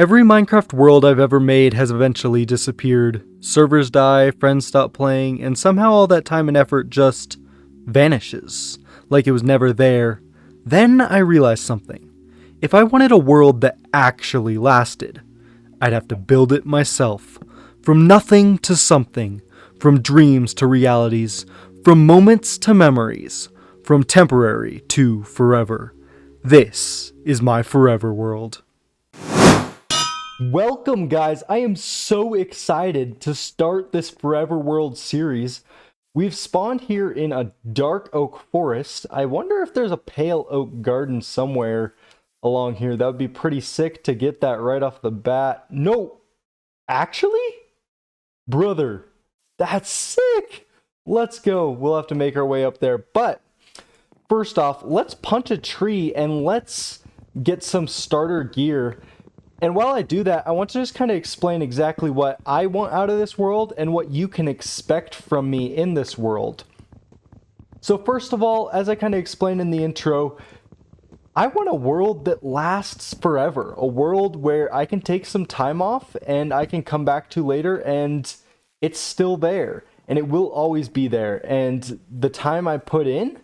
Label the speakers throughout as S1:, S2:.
S1: Every Minecraft world I've ever made has eventually disappeared. Servers die, friends stop playing, and somehow all that time and effort just vanishes, like it was never there. Then I realized something. If I wanted a world that actually lasted, I'd have to build it myself. From nothing to something, from dreams to realities, from moments to memories, from temporary to forever. This is my forever world. Welcome, guys. I am so excited to start this Forever World series. We've spawned here in a dark oak forest. I wonder if there's a pale oak garden somewhere along here. That would be pretty sick to get that right off the bat. No, actually? Brother, that's sick. Let's go. We'll have to make our way up there. But first off, let's punch a tree and let's get some starter gear. And while I do that, I want to just kind of explain exactly what I want out of this world and what you can expect from me in this world. So first of all, as I kind of explained in the intro, I want a world that lasts forever. A world where I can take some time off and I can come back to later and it's still there. And it will always be there. And the time I put in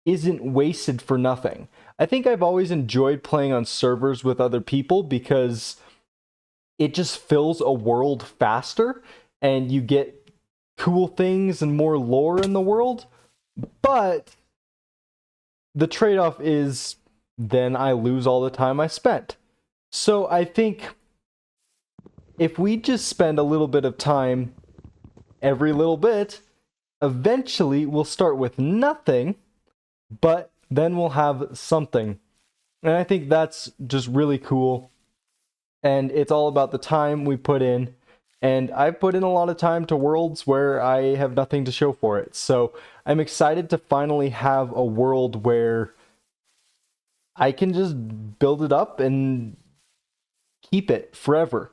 S1: isn't wasted for nothing. I think I've always enjoyed playing on servers with other people because it just fills a world faster and you get cool things and more lore in the world. But the trade-off is then I lose all the time I spent. So I think if we just spend a little bit of time every little bit, eventually we'll start with nothing, but then we'll have something. And I think that's just really cool. And it's all about the time we put in. And I've put in a lot of time to worlds where I have nothing to show for it. So I'm excited to finally have a world where I can just build it up and keep it forever.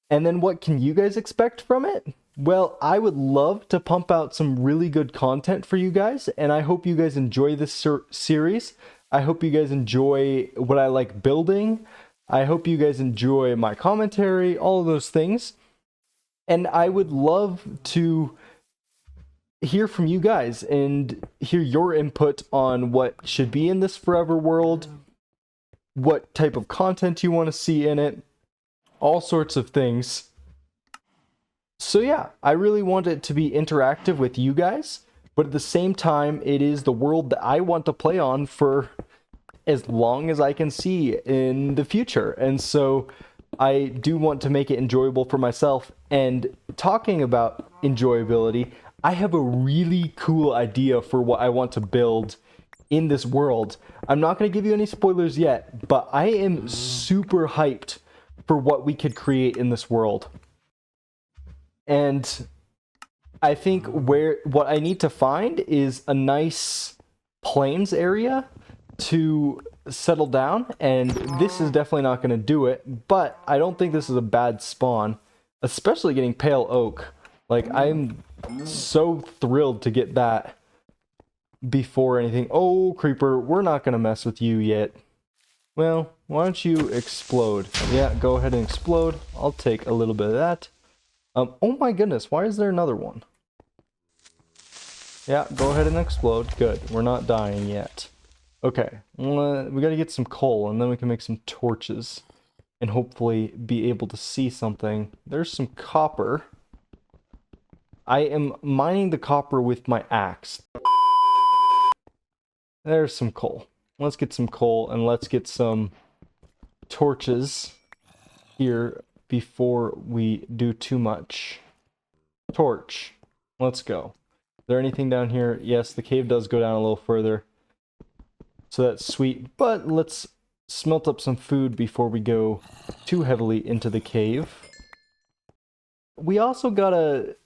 S1: And then what can you guys expect from it? Well, I would love to pump out some really good content for you guys, and I hope you guys enjoy this series. I hope you guys enjoy what I like building. I hope you guys enjoy my commentary, all of those things. And I would love to hear from you guys and hear your input on what should be in this forever world, what type of content you want to see in it, all sorts of things. So yeah, I really want it to be interactive with you guys, but at the same time, it is the world that I want to play on for as long as I can see in the future. And so I do want to make it enjoyable for myself. And talking about enjoyability, I have a really cool idea for what I want to build in this world. I'm not going to give you any spoilers yet, but I am super hyped for what we could create in this world. And I think what I need to find is a nice plains area to settle down, and this is definitely not going to do it, but I don't think this is a bad spawn, especially getting pale oak. Like, I'm so thrilled to get that before anything. Oh, creeper, we're not going to mess with you yet. Well, why don't you explode? Yeah, go ahead and explode. I'll take a little bit of that. Oh my goodness, why is there another one? Yeah, go ahead and explode. Good, we're not dying yet. Okay, we gotta get some coal and then we can make some torches and hopefully be able to see something. There's some copper. I am mining the copper with my axe. There's some coal. Let's get some coal and let's get some torches here before we do too much. Torch. Let's go. Is there anything down here? Yes, the cave does go down a little further. So that's sweet. But let's smelt up some food before we go too heavily into the cave. We also gotta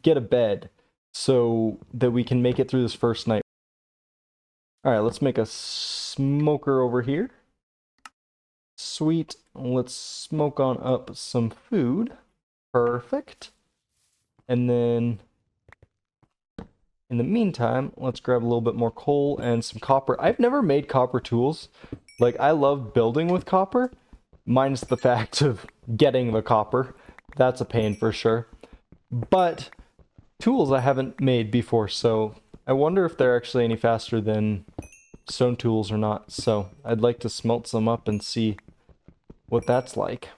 S1: get a bed so that we can make it through this first night. Alright, let's make a smoker over here. Sweet. Let's smoke on up some food. Perfect. And then in the meantime, let's grab a little bit more coal and some copper. I've never made copper tools. Like, I love building with copper, minus the fact of getting the copper. That's a pain for sure. But tools I haven't made before, so I wonder if they're actually any faster than stone tools or not. So I'd like to smelt some up and see what that's like.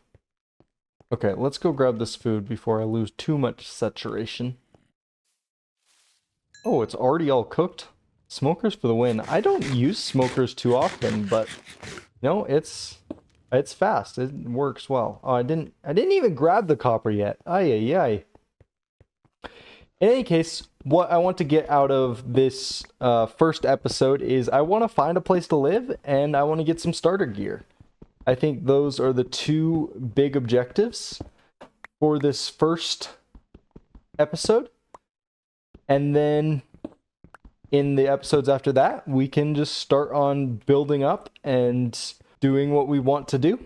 S1: Okay, let's go grab this food before I lose too much saturation. Oh, it's already all cooked. Smokers for the win. I don't use smokers too often, but no, it's fast. It works well. Oh, I didn't even grab the copper yet. Ay ay ay. In any case, what I want to get out of this first episode is I want to find a place to live and I want to get some starter gear. I think those are the two big objectives for this first episode. And then in the episodes after that, we can just start on building up and doing what we want to do.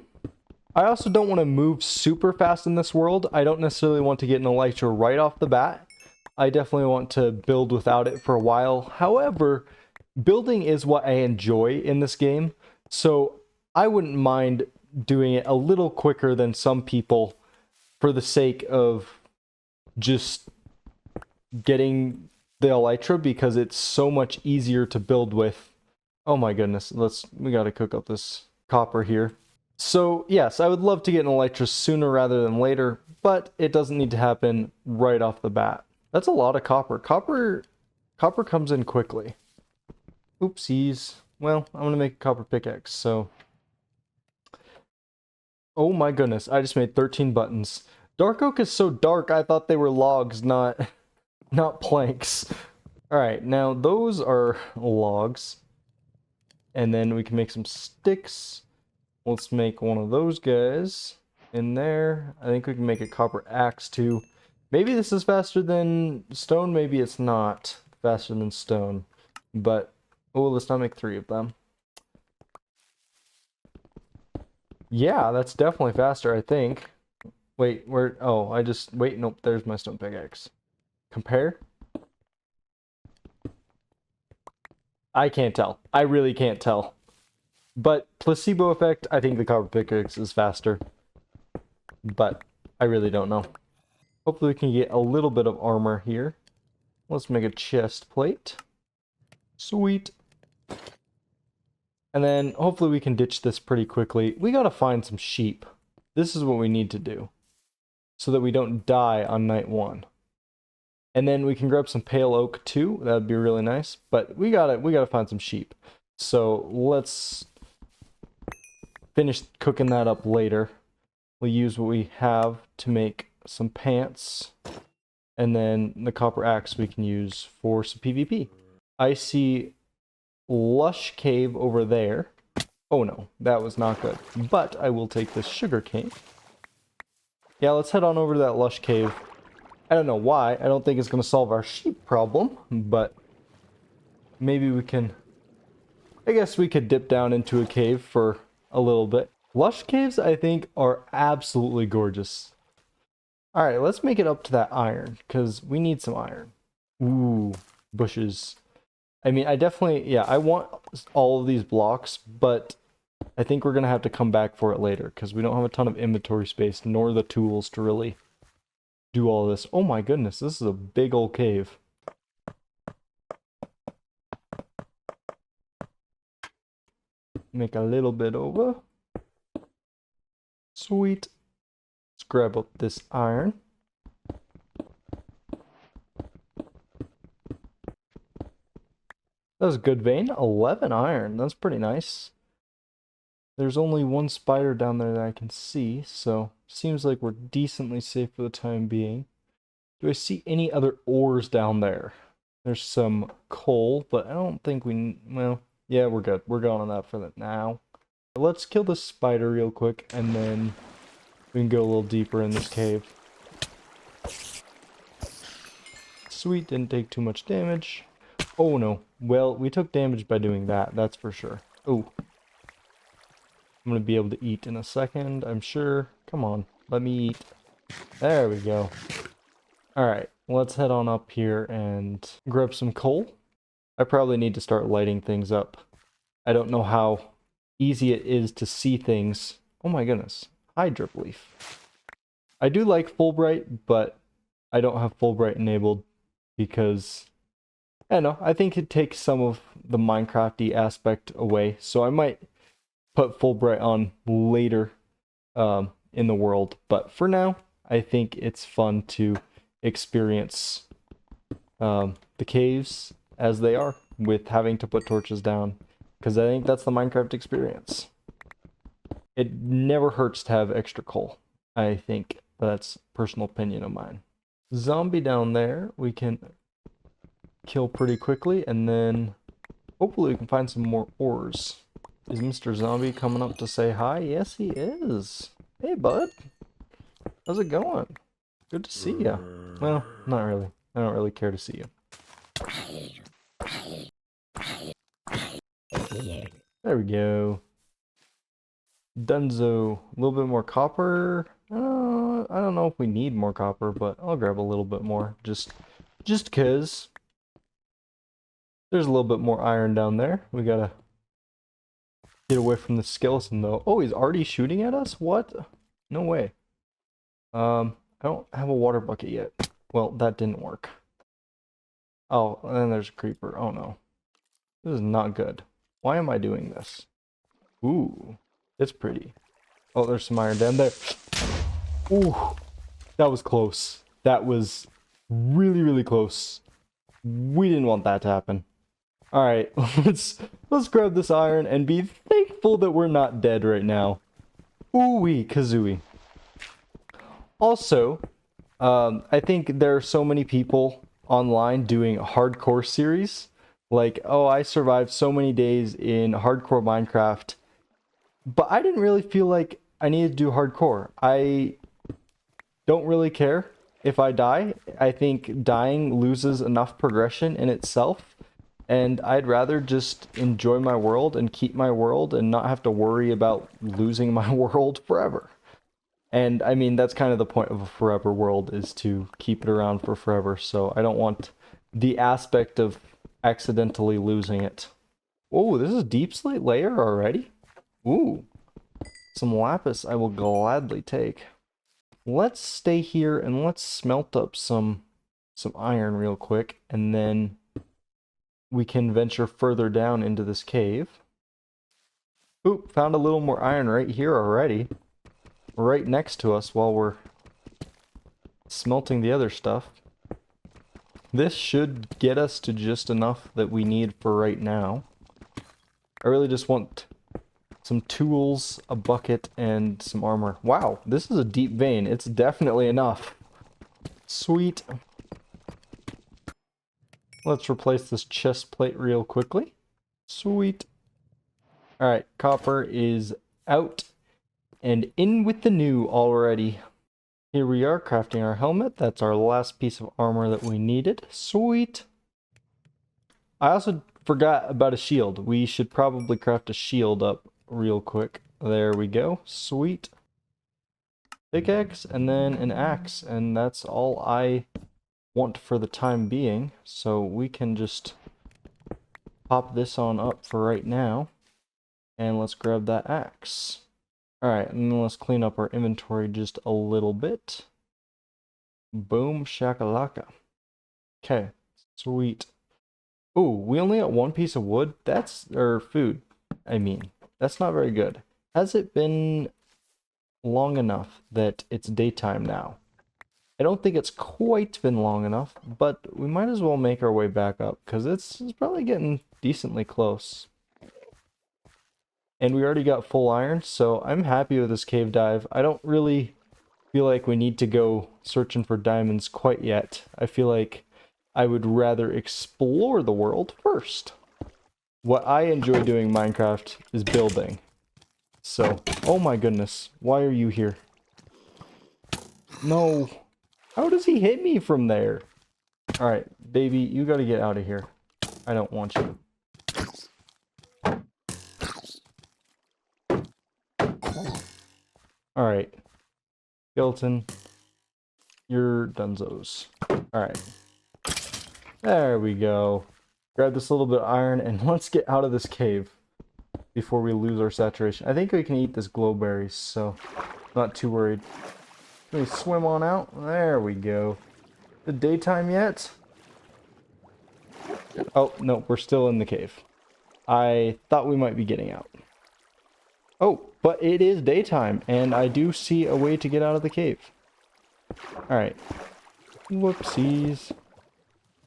S1: I also don't want to move super fast in this world. I don't necessarily want to get an elytra right off the bat. I definitely want to build without it for a while. However, building is what I enjoy in this game, so I wouldn't mind doing it a little quicker than some people for the sake of just getting the elytra, because it's so much easier to build with. Oh my goodness, we gotta cook up this copper here. So yes, I would love to get an elytra sooner rather than later, but it doesn't need to happen right off the bat. That's a lot of copper. Copper comes in quickly. Oopsies. Well, I'm gonna make a copper pickaxe, so. Oh my goodness, I just made 13 buttons. Dark oak is so dark, I thought they were logs, not planks. Alright, now those are logs. And then we can make some sticks. Let's make one of those guys in there. I think we can make a copper axe too. Maybe this is faster than stone, maybe it's not faster than stone. But, oh, let's not make 3 of them. Yeah, that's definitely faster, I think. Wait, where? Oh, wait, nope, there's my stone pickaxe. Compare? I can't tell. I really can't tell. But placebo effect, I think the copper pickaxe is faster. But I really don't know. Hopefully we can get a little bit of armor here. Let's make a chest plate. Sweet. And then hopefully we can ditch this pretty quickly. We gotta find some sheep. This is what we need to do, so that we don't die on night 1. And then we can grab some pale oak too. That'd be really nice. But we gotta find some sheep. So let's finish cooking that up later. We'll use what we have to make some pants. And then the copper axe we can use for some PvP. I see lush cave over there. Oh no, that was not good. But I will take this sugar cane. Yeah, let's head on over to that lush cave. I don't know why. I don't think it's going to solve our sheep problem, but maybe we can. I guess we could dip down into a cave for a little bit. Lush caves, I think, are absolutely gorgeous. Alright, let's make it up to that iron, because we need some iron. Ooh, bushes. I mean, I definitely, yeah, I want all of these blocks, but I think we're going to have to come back for it later, because we don't have a ton of inventory space, nor the tools to really do all this. Oh my goodness, this is a big old cave. Make a little bit over. Sweet. Let's grab up this iron. That's a good vein. 11 iron. That's pretty nice. There's only one spider down there that I can see, so seems like we're decently safe for the time being. Do I see any other ores down there? There's some coal, but I don't think well, yeah, we're good. We're going on that for that now. Let's kill this spider real quick, and then we can go a little deeper in this cave. Sweet, didn't take too much damage. Oh no. Well, we took damage by doing that, that's for sure. Oh. I'm gonna be able to eat in a second, I'm sure. Come on, let me eat. There we go. Alright, let's head on up here and grab some coal. I probably need to start lighting things up. I don't know how easy it is to see things Oh my goodness. Hi, Drip Leaf. I do like Fulbright, but I don't have Fulbright enabled because, I don't know, I think it takes some of the Minecrafty aspect away. So I might put Fulbright on later in the world. But for now, I think it's fun to experience the caves as they are with having to put torches down. Because I think that's the Minecraft experience. It never hurts to have extra coal. I think that's personal opinion of mine. Zombie down there we can kill pretty quickly, and then hopefully we can find some more ores. Is Mr. Zombie coming up to say hi? Yes, he is. Hey, bud. How's it going? Good to see ya. Well, not really. I don't really care to see you. There we go. Dunzo. A little bit more copper. I don't know if we need more copper, but I'll grab a little bit more. Just cause. There's a little bit more iron down there. We gotta get away from the skeleton though. Oh, he's already shooting at us? What? No way. I don't have a water bucket yet. Well, that didn't work. Oh, and then there's a creeper. Oh no. This is not good. Why am I doing this? Ooh, it's pretty. Oh, there's some iron down there. Ooh, that was close. That was really, really close. We didn't want that to happen. All right, let's grab this iron and be thankful that we're not dead right now. Ooh-wee, kazooie. Also, I think there are so many people online doing hardcore series. Like, oh, I survived so many days in hardcore Minecraft. But I didn't really feel like I needed to do hardcore. I don't really care if I die. I think dying loses enough progression in itself. And I'd rather just enjoy my world and keep my world and not have to worry about losing my world forever. And I mean, that's kind of the point of a forever world, is to keep it around for forever. So I don't want the aspect of accidentally losing it. Oh, this is deep slate layer already? Ooh, some lapis I will gladly take. Let's stay here and let's smelt up some iron real quick, and then we can venture further down into this cave. Oop, found a little more iron right here already. Right next to us while we're smelting the other stuff. This should get us to just enough that we need for right now. I really just want some tools, a bucket, and some armor. Wow, this is a deep vein. It's definitely enough. Sweet. Let's replace this chest plate real quickly. Sweet. Alright, copper is out and in with the new already. Here we are crafting our helmet. That's our last piece of armor that we needed. Sweet. I also forgot about a shield. We should probably craft a shield up real quick. There we go. Sweet. Pickaxe and then an axe, and that's all I want for the time being. So we can just pop this on up for right now. And let's grab that axe. Alright, and then let's clean up our inventory just a little bit. Boom shakalaka. Okay, sweet. Ooh, we only got one piece of wood? Or food, I mean. That's not very good. Has it been long enough that it's daytime now? I don't think it's quite been long enough, but we might as well make our way back up, because it's probably getting decently close. And we already got full iron, so I'm happy with this cave dive. I don't really feel like we need to go searching for diamonds quite yet. I feel like I would rather explore the world first. What I enjoy doing in Minecraft is building. So, oh my goodness, why are you here? No. How does he hit me from there? Alright, baby, you gotta get out of here. I don't want you. Alright. Skeleton. You're dunzos. Alright. There we go. Grab this little bit of iron and let's get out of this cave. before we lose our saturation. I think we can eat this glowberries, so not too worried. Can we swim on out? There we go. The daytime yet? Oh, no, we're still in the cave. I thought we might be getting out. Oh, but it is daytime, and I do see a way to get out of the cave. Alright. Whoopsies.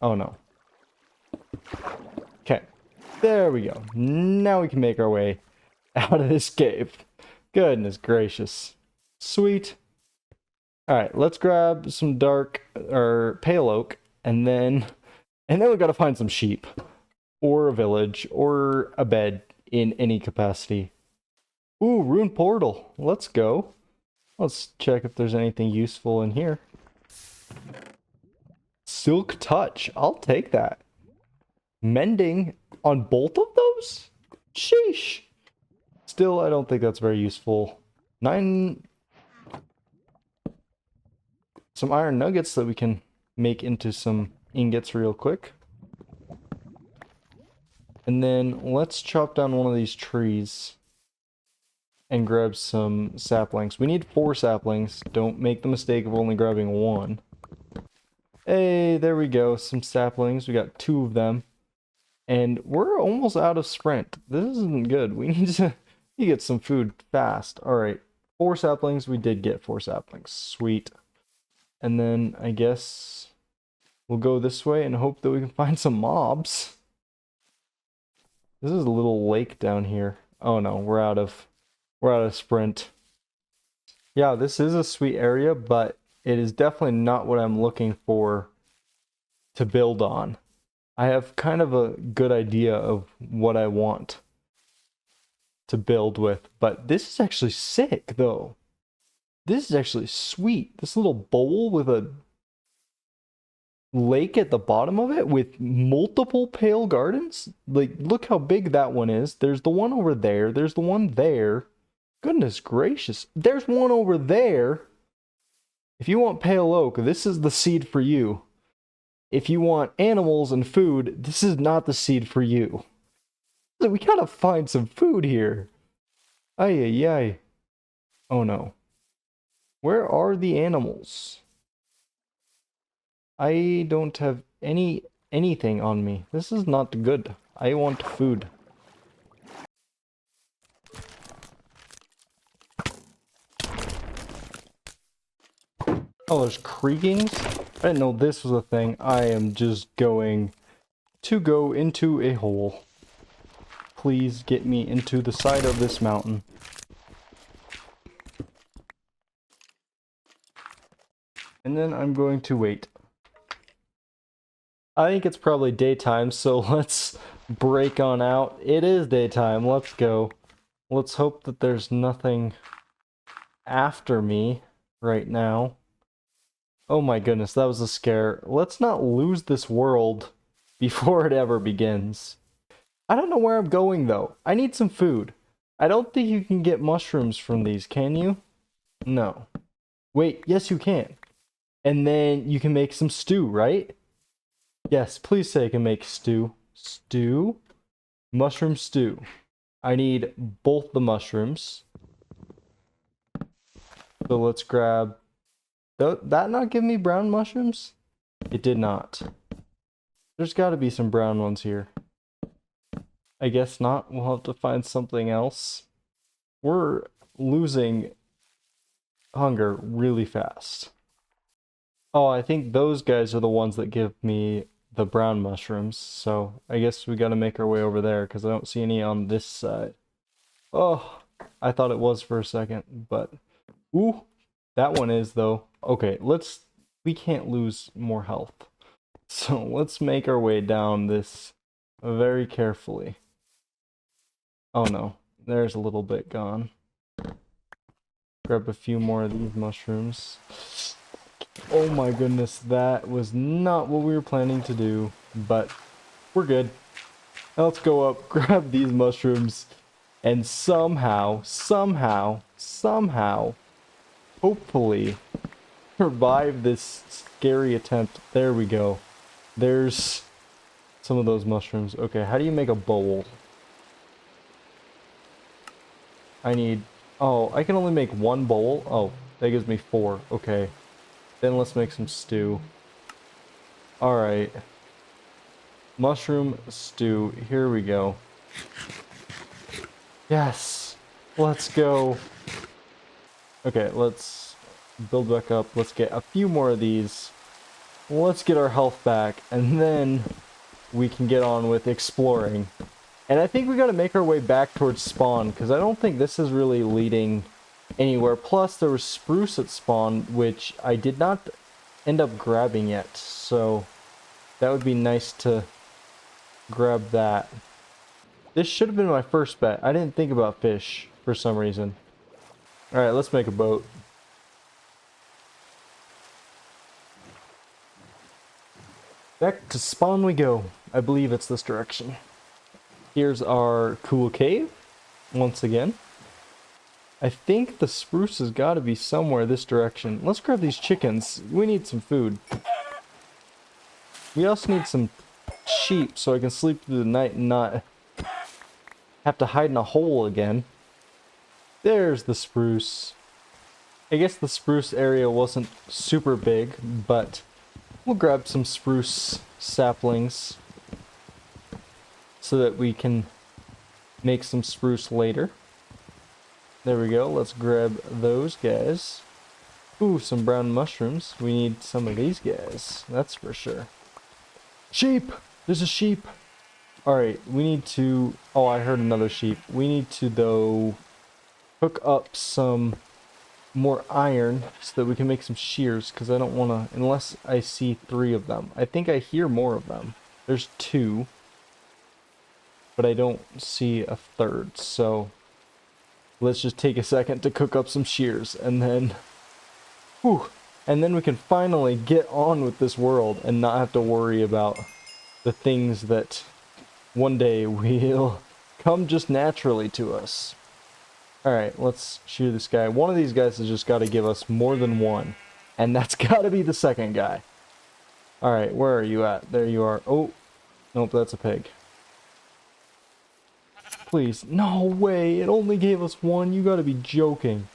S1: Oh, no. Okay. There we go. Now we can make our way out of this cave. Goodness gracious. Sweet. Alright, let's grab some dark, or pale oak, and then we gotta find some sheep. Or a village, or a bed in any capacity. Ooh, rune portal. Let's go. Let's check if there's anything useful in here. Silk touch. I'll take that. Mending on both of those? Sheesh. Still, I don't think that's very useful. Some iron nuggets that we can make into some ingots real quick. And then let's chop down one of these trees and grab some saplings. We need 4 saplings. Don't make the mistake of only grabbing 1. Hey, there we go. Some saplings. We got 2 of them. And we're almost out of sprint. This isn't good. We need to get some food fast. Alright. 4 saplings. We did get 4 saplings. Sweet. And then I guess we'll go this way and hope that we can find some mobs. This is a little lake down here. Oh no, we're out of sprint. Yeah, this is a sweet area, but it is definitely not what I'm looking for to build on. I have kind of a good idea of what I want to build with, but this is actually sick though. This is actually sweet. This little bowl with a lake at the bottom of it with multiple pale gardens. Like, look how big that one is. There's the one over there. There's the one there. Goodness gracious. There's one over there. If you want pale oak, this is the seed for you. If you want animals and food, this is not the seed for you. We gotta find some food here. Ay, ay, ay. Oh no. Where are the animals? I don't have anything on me. This is not good. I want food. Oh, there's creakings? I didn't know this was a thing. I am just going to go into a hole. Please get me into the side of this mountain. And then I'm going to wait. I think it's probably daytime, so let's break on out. It is daytime. Let's go. Let's hope that there's nothing after me right now. Oh my goodness, that was a scare. Let's not lose this world before it ever begins. I don't know where I'm going, though. I need some food. I don't think you can get mushrooms from these, can you? No. Wait, yes you can. And then you can make some stew, right? Yes, please say I can make stew. Stew? Mushroom stew. I need both the mushrooms. So let's grab... That not give me brown mushrooms? It did not. There's got to be some brown ones here. I guess not. We'll have to find something else. We're losing hunger really fast. Oh, I think those guys are the ones that give me the brown mushrooms. So I guess we got to make our way over there because I don't see any on this side. Oh, I thought it was for a second, but... Ooh, that one is though. Okay, we can't lose more health. So let's make our way down this very carefully. Oh no, there's a little bit gone. Grab a few more of these mushrooms. Oh my goodness, that was not what we were planning to do, but we're good. Now let's go up, grab these mushrooms, and somehow, hopefully, survive this scary attempt. There we go. There's some of those mushrooms. Okay, how do you make a bowl? I need... Oh, I can only make one bowl? Oh, that gives me 4. Okay. Then let's make some stew. Alright. Mushroom stew. Here we go. Yes! Let's go. Okay, let's build back up. Let's get a few more of these. Let's get our health back. And then we can get on with exploring. And I think we gotta make our way back towards spawn, because I don't think this is really leading anywhere. Plus, there was spruce at spawn, which I did not end up grabbing yet. So, that would be nice to grab that. This should have been my first bet. I didn't think about fish for some reason. Alright, let's make a boat. Back to spawn we go. I believe it's this direction. Here's our cool cave, once again. I think the spruce has got to be somewhere this direction. Let's grab these chickens. We need some food. We also need some sheep so I can sleep through the night and not have to hide in a hole again. There's the spruce. I guess the spruce area wasn't super big, but we'll grab some spruce saplings so that we can make some spruce later. There we go. Let's grab those guys. Ooh, some brown mushrooms. We need some of these guys. That's for sure. Sheep! There's a sheep! Alright, we need to... Oh, I heard another sheep. We need to, though, hook up some more iron so that we can make some shears, because I don't want to... Unless I see 3 of them. I think I hear more of them. There's 2. But I don't see a 3rd, so... Let's just take a second to cook up some shears, and then... Whew! And then we can finally get on with this world and not have to worry about the things that one day will come just naturally to us. Alright, let's shear this guy. One of these guys has just got to give us more than one. And that's got to be the second guy. Alright, where are you at? There you are. Oh, nope, that's a pig. Please. No way, it only gave us one. You got to be joking.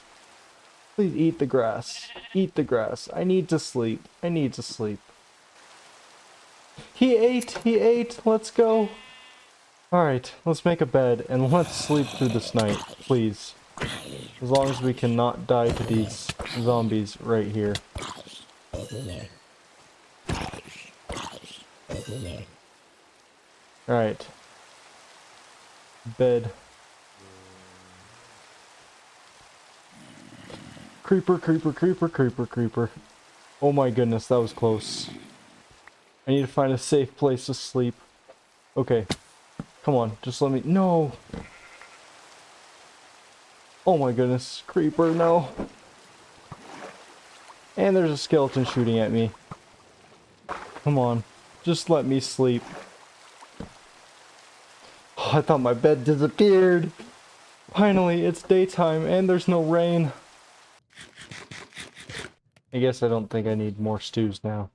S1: Please eat the grass. Eat the grass. I need to sleep. I need to sleep. He ate! He ate! Let's go! Alright, let's make a bed and let's sleep through this night, please. As long as we cannot die to these zombies right here. Alright. Bed. Creeper, creeper, creeper, creeper, creeper. Oh my goodness, that was close. I need to find a safe place to sleep. Okay. Come on, just let me... No! Oh my goodness. Creeper, no. And there's a skeleton shooting at me. Come on. Just let me sleep. Oh, I thought my bed disappeared. Finally, it's daytime and there's no rain. I guess I don't think I need more stews now.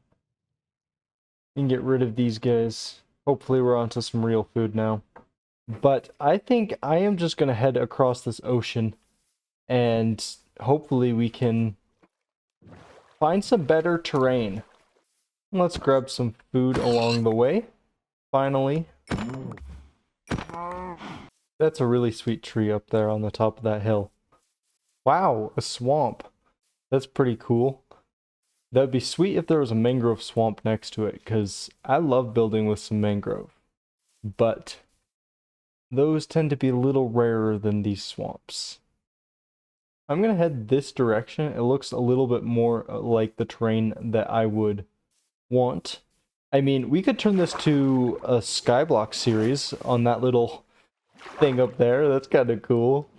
S1: We can get rid of these guys. Hopefully we're onto some real food now. But I think I am just going to head across this ocean. And hopefully we can find some better terrain. Let's grab some food along the way. Finally. That's a really sweet tree up there on the top of that hill. Wow, a swamp. That's pretty cool. That'd be sweet if there was a mangrove swamp next to it, because I love building with some mangrove. But those tend to be a little rarer than these swamps. I'm going to head this direction. It looks a little bit more like the terrain that I would want. I mean, we could turn this to a Skyblock series on that little thing up there. That's kind of cool.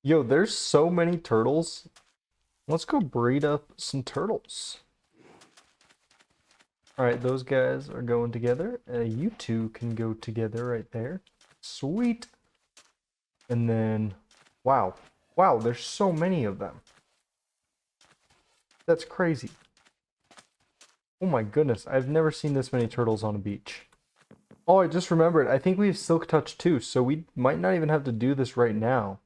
S1: Yo, there's so many turtles. Let's go breed up some turtles. Alright, those guys are going together. You two can go together right there. Sweet. And then, wow. Wow, there's so many of them. That's crazy. Oh my goodness, I've never seen this many turtles on a beach. Oh, I just remembered. I think we have Silk Touch too, so we might not even have to do this right now.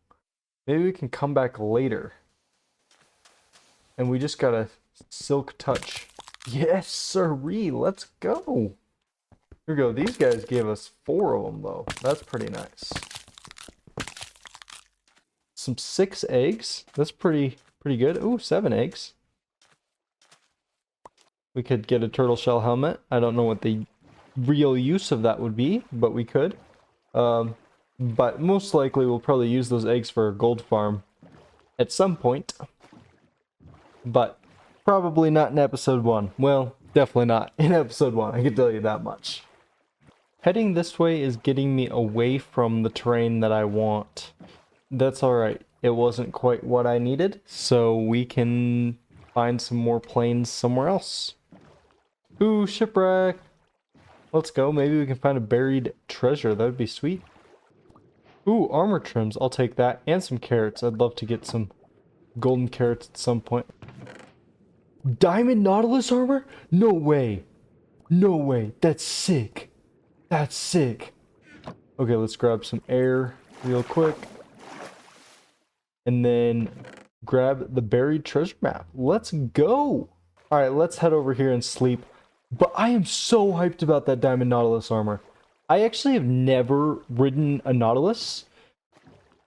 S1: Maybe we can come back later. And we just got a silk touch. Yes, sirree. Let's go. Here we go. These guys gave us 4 of them, though. That's pretty nice. Some 6 eggs. That's pretty good. Ooh, 7 eggs. We could get a turtle shell helmet. I don't know what the real use of that would be, but we could. But most likely we'll probably use those eggs for a gold farm at some point. But probably not in episode 1. Well, definitely not in episode 1, I can tell you that much. Heading this way is getting me away from the terrain that I want. That's alright. It wasn't quite what I needed, so we can find some more plains somewhere else. Ooh, shipwreck! Let's go. Maybe we can find a buried treasure. That would be sweet. Ooh, armor trims. I'll take that. And some carrots. I'd love to get some golden carrots at some point. Diamond Nautilus armor? No way. No way. That's sick. That's sick. Okay, let's grab some air real quick. And then grab the buried treasure map. Let's go. Alright, let's head over here and sleep. But I am so hyped about that Diamond Nautilus armor. I actually have never ridden a Nautilus.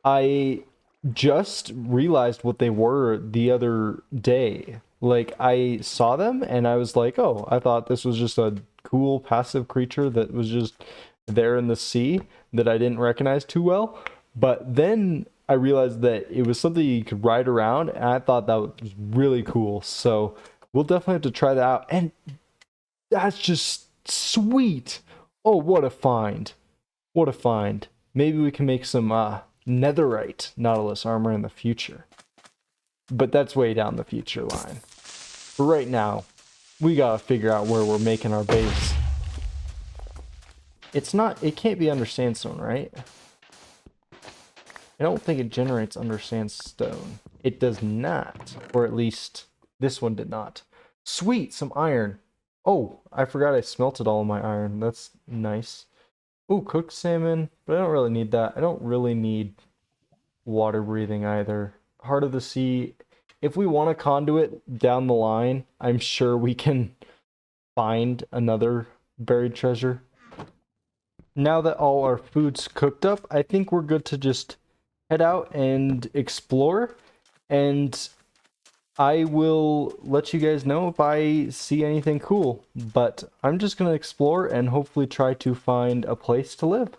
S1: I just realized what they were the other day. Like, I saw them and I was like, oh, I thought this was just a cool passive creature that was just there in the sea that I didn't recognize too well. But then I realized that it was something you could ride around, and I thought that was really cool. So we'll definitely have to try that out. And that's just sweet. Oh, what a find. What a find. Maybe we can make some netherite Nautilus armor in the future. But that's way down the future line. For right now, we gotta figure out where we're making our base. It can't be under sandstone, right? I don't think it generates under sandstone. It does not. Or at least, this one did not. Sweet, some iron. Oh, I forgot I smelted all of my iron. That's nice. Ooh, cooked salmon, but I don't really need that. I don't really need water breathing either. Heart of the sea. If we want a conduit down the line, I'm sure we can find another buried treasure. Now that all our food's cooked up, I think we're good to just head out and explore. And I will let you guys know if I see anything cool. But I'm just going to explore and hopefully try to find a place to live.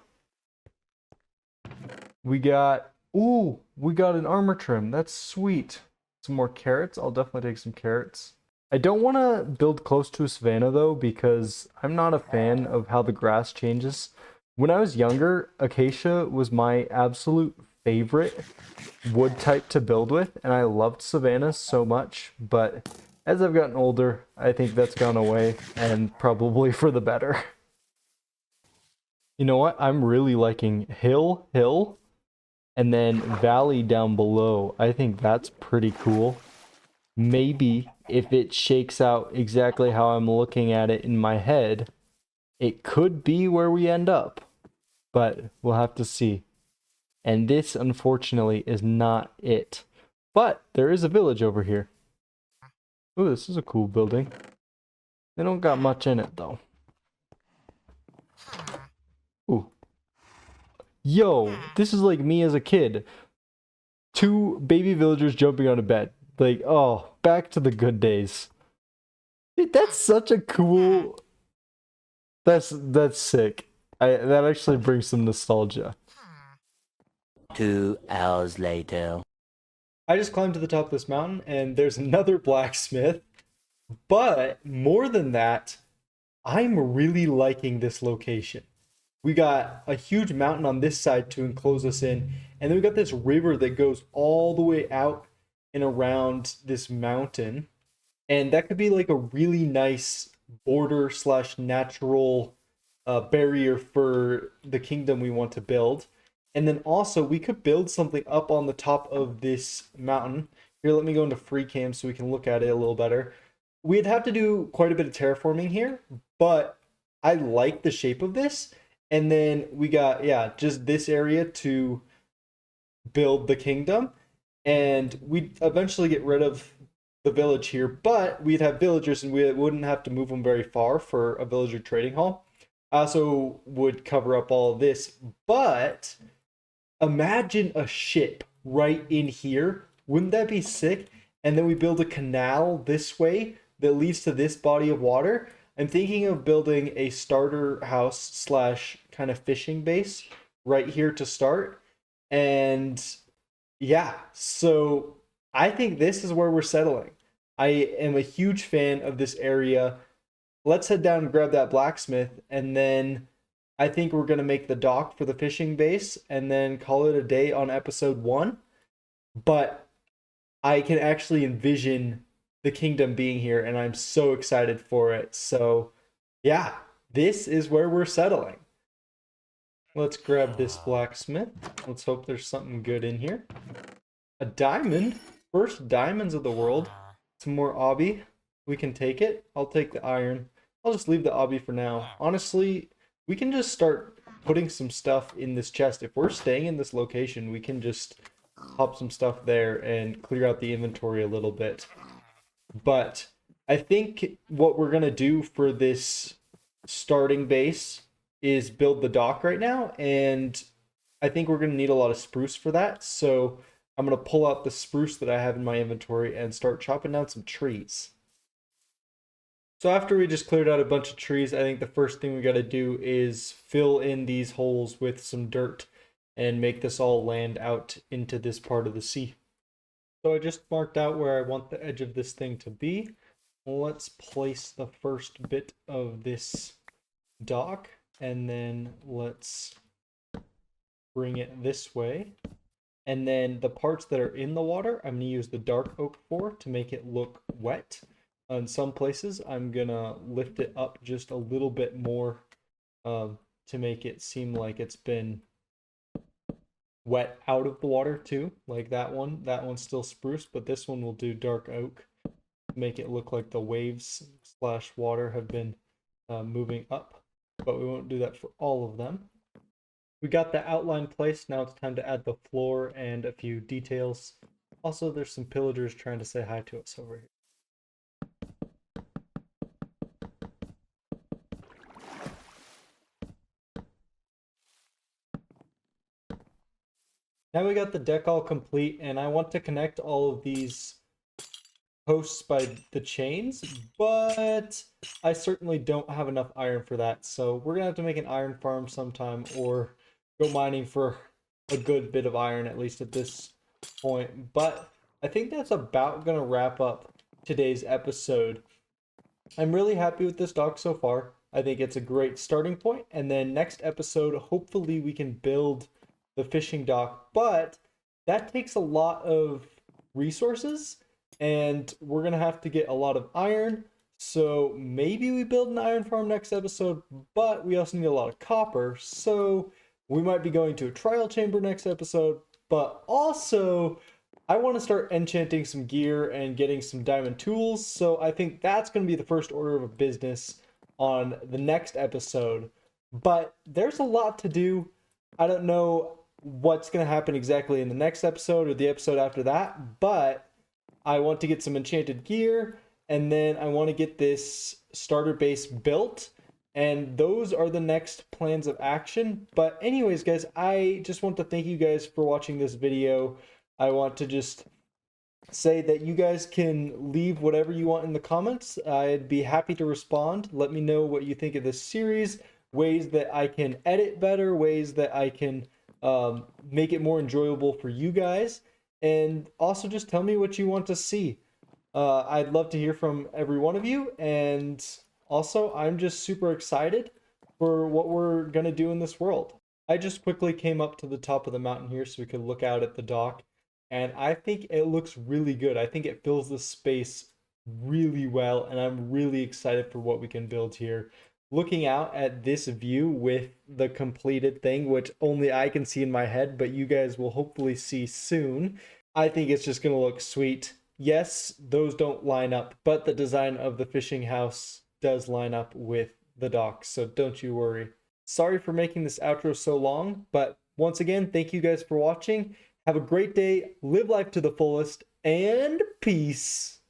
S1: We got an armor trim. That's sweet. Some more carrots. I'll definitely take some carrots. I don't want to build close to a savanna though, because I'm not a fan of how the grass changes. When I was younger, acacia was my absolute favorite wood type to build with, and I loved savannas so much, but as I've gotten older, I think that's gone away, and probably for the better. You know what? I'm really liking hill, and then valley down below. I think that's pretty cool. Maybe if it shakes out exactly how I'm looking at it in my head, it could be where we end up, but we'll have to see. And this, unfortunately, is not it. But there is a village over here. Ooh, this is a cool building. They don't got much in it, though. Ooh. Yo, this is like me as a kid. 2 baby villagers jumping on a bed. Like, oh, back to the good days. Dude, that's such a cool... That's sick. That actually brings some nostalgia.
S2: 2 hours later.
S1: I just climbed to the top of this mountain, and there's another blacksmith. But more than that, I'm really liking this location. We got a huge mountain on this side to enclose us in, and then we got this river that goes all the way out and around this mountain. And that could be like a really nice border / natural barrier for the kingdom we want to build. And then also we could build something up on the top of this mountain. Here, let me go into free cam so we can look at it a little better. We'd have to do quite a bit of terraforming here, but I like the shape of this. And then we got, yeah, just this area to build the kingdom, and we'd eventually get rid of the village here, but we'd have villagers and we wouldn't have to move them very far for a villager trading hall. I also would cover up all of this, but imagine a ship right in here. Wouldn't that be sick? And then we build a canal this way that leads to this body of water. I'm thinking of building a starter house slash kind of fishing base right here to start. And yeah, so I think this is where we're settling. I am a huge fan of this area. Let's head down and grab that blacksmith, and then I think we're gonna make the dock for the fishing base and then call it a day on episode 1. But I can actually envision the kingdom being here, and I'm so excited for it. So yeah, this is where we're settling. Let's grab this blacksmith. Let's hope there's something good in here. A diamond. First diamonds of the world. Some more obby. We can take it. I'll take the iron. I'll just leave the obby for now. Honestly, we can just start putting some stuff in this chest. If we're staying in this location, we can just pop some stuff there and clear out the inventory a little bit. But I think what we're going to do for this starting base is build the dock right now, and I think we're going to need a lot of spruce for that. So I'm going to pull out the spruce that I have in my inventory and start chopping down some trees. So after we just cleared out a bunch of trees, I think the first thing we got to do is fill in these holes with some dirt and make this all land out into this part of the sea. So I just marked out where I want the edge of this thing to be. Let's place the first bit of this dock, and then let's bring it this way. And then the parts that are in the water, I'm going to use the dark oak for to make it look wet. In some places, I'm going to lift it up just a little bit more to make it seem like it's been wet out of the water too. Like that one's still spruce, but this one will do dark oak to make it look like the waves slash water have been moving up. But we won't do that for all of them. We got the outline placed. Now it's time to add the floor and a few details. Also, there's some pillagers trying to say hi to us over here. Now we got the deck all complete, and I want to connect all of these posts by the chains, but I certainly don't have enough iron for that. So we're gonna have to make an iron farm sometime, or go mining for a good bit of iron, at least at this point. But I think that's about gonna wrap up today's episode. I'm really happy with this dock so far. I think it's a great starting point, and then next episode, hopefully we can build the fishing dock, but that takes a lot of resources, and we're gonna have to get a lot of iron. So maybe we build an iron farm next episode, but we also need a lot of copper, so we might be going to a trial chamber next episode. But also I want to start enchanting some gear and getting some diamond tools, so I think that's going to be the first order of business on the next episode. But there's a lot to do. I don't know what's going to happen exactly in the next episode or the episode after that, but I want to get some enchanted gear, and then I want to get this starter base built, and those are the next plans of action. But anyways, guys, I just want to thank you guys for watching this video. I want to just say that you guys can leave whatever you want in the comments. I'd be happy to respond. Let me know what you think of this series, ways that I can edit better, ways that I can make it more enjoyable for you guys, and also just tell me what you want to see. I'd love to hear from every one of you, and also I'm just super excited for what we're gonna do in this world. I just quickly came up to the top of the mountain here so we could look out at the dock, and I think it looks really good. I think it fills the space really well, and I'm really excited for what we can build here. Looking out at this view with the completed thing, which only I can see in my head, but you guys will hopefully see soon, I think it's just going to look sweet. Yes, those don't line up, but the design of the fishing house does line up with the dock, so don't you worry. Sorry for making this outro so long, but once again, thank you guys for watching. Have a great day, live life to the fullest, and peace.